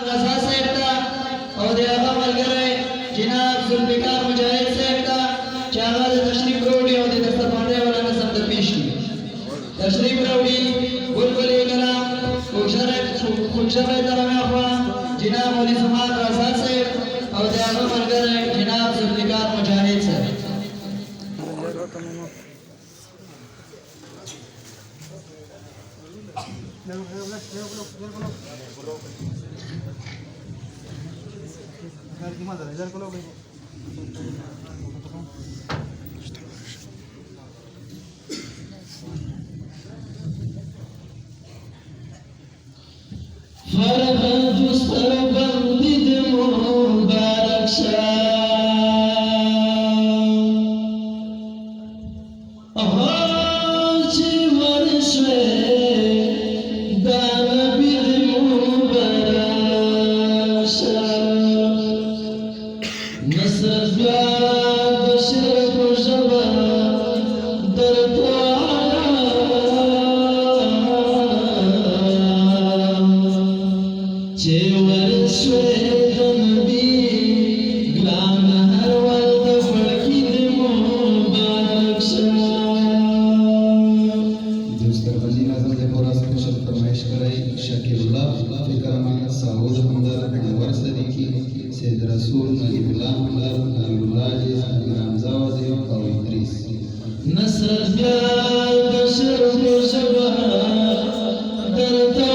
رضا صاحب ته او د هغه ملګری جناب ذوالفقار مجاهد صاحب ته چې هغه د تشریف راوړي او د دسترخوانۍ والا نظم ته پیش کړي. تشریف راوړي بلبل کلام خوږژبی درنه خوا جناب مولوي زمان رضا صاحب او د هغه ملګری جناب ذوالفقار مجاهد صاحب. فرغت استربندی د مبارک شاه چې ورشوې د نبي د مبارک شاه نصر بیا د شرف ژبه درته چې ورشوې د نبي ګران هر ول د پړکي د مبارک شاه. دسترخوانی نظم د پورا سپیشل فرمایش کړی شکیل الله فکر امان سعود همدرد انور صدیقی سید رسول نجیب الله همدرد نبی الله عزیز امیر حمزه وزیر او ادریس. نصرت بیا د شرف ژبه درته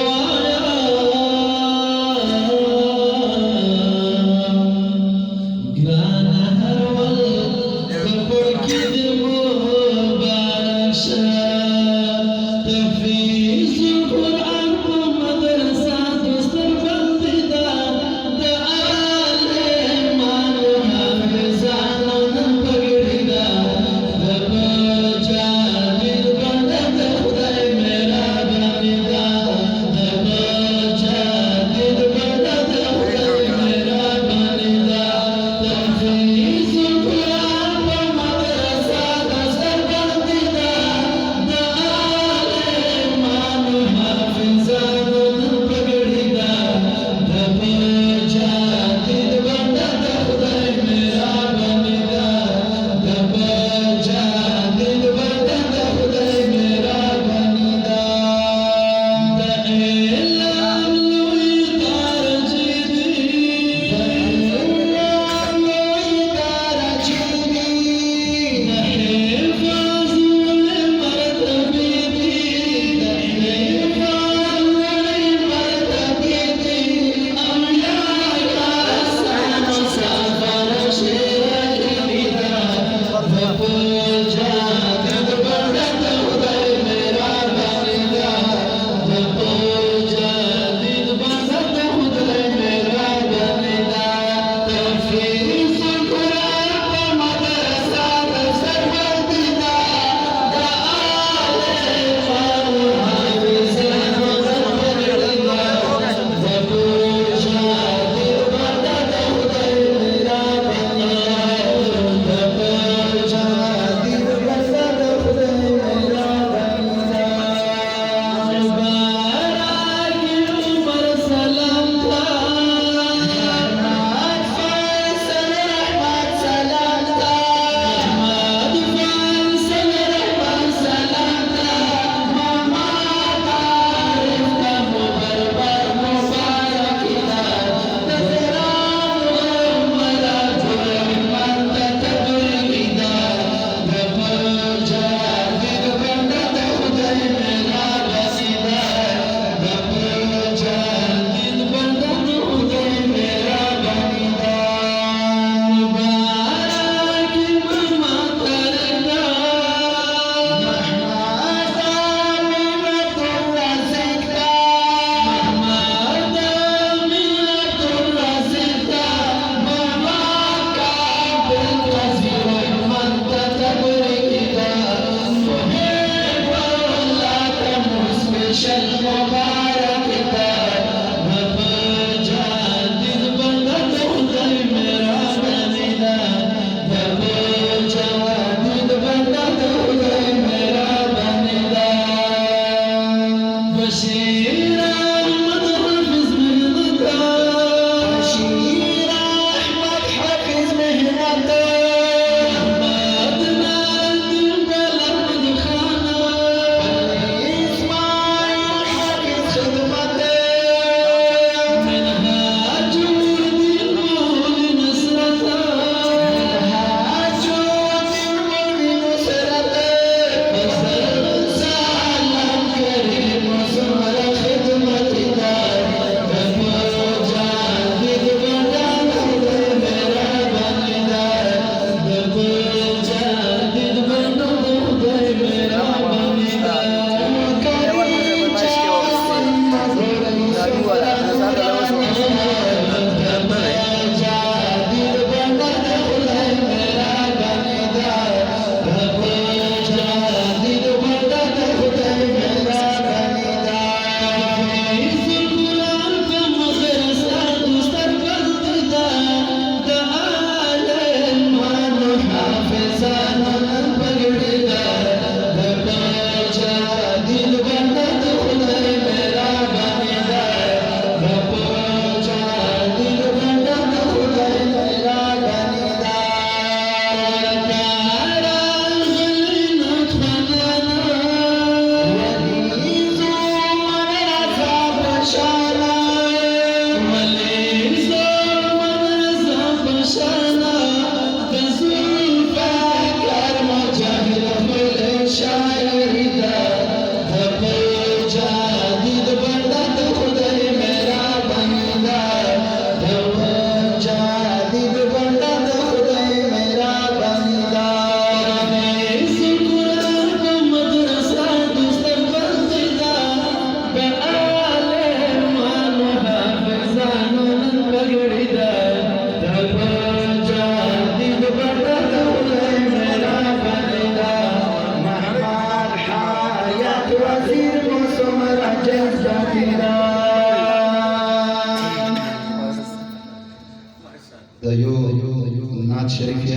Thank you. وزیر موسم رنجز داتیران د یو نعت شریف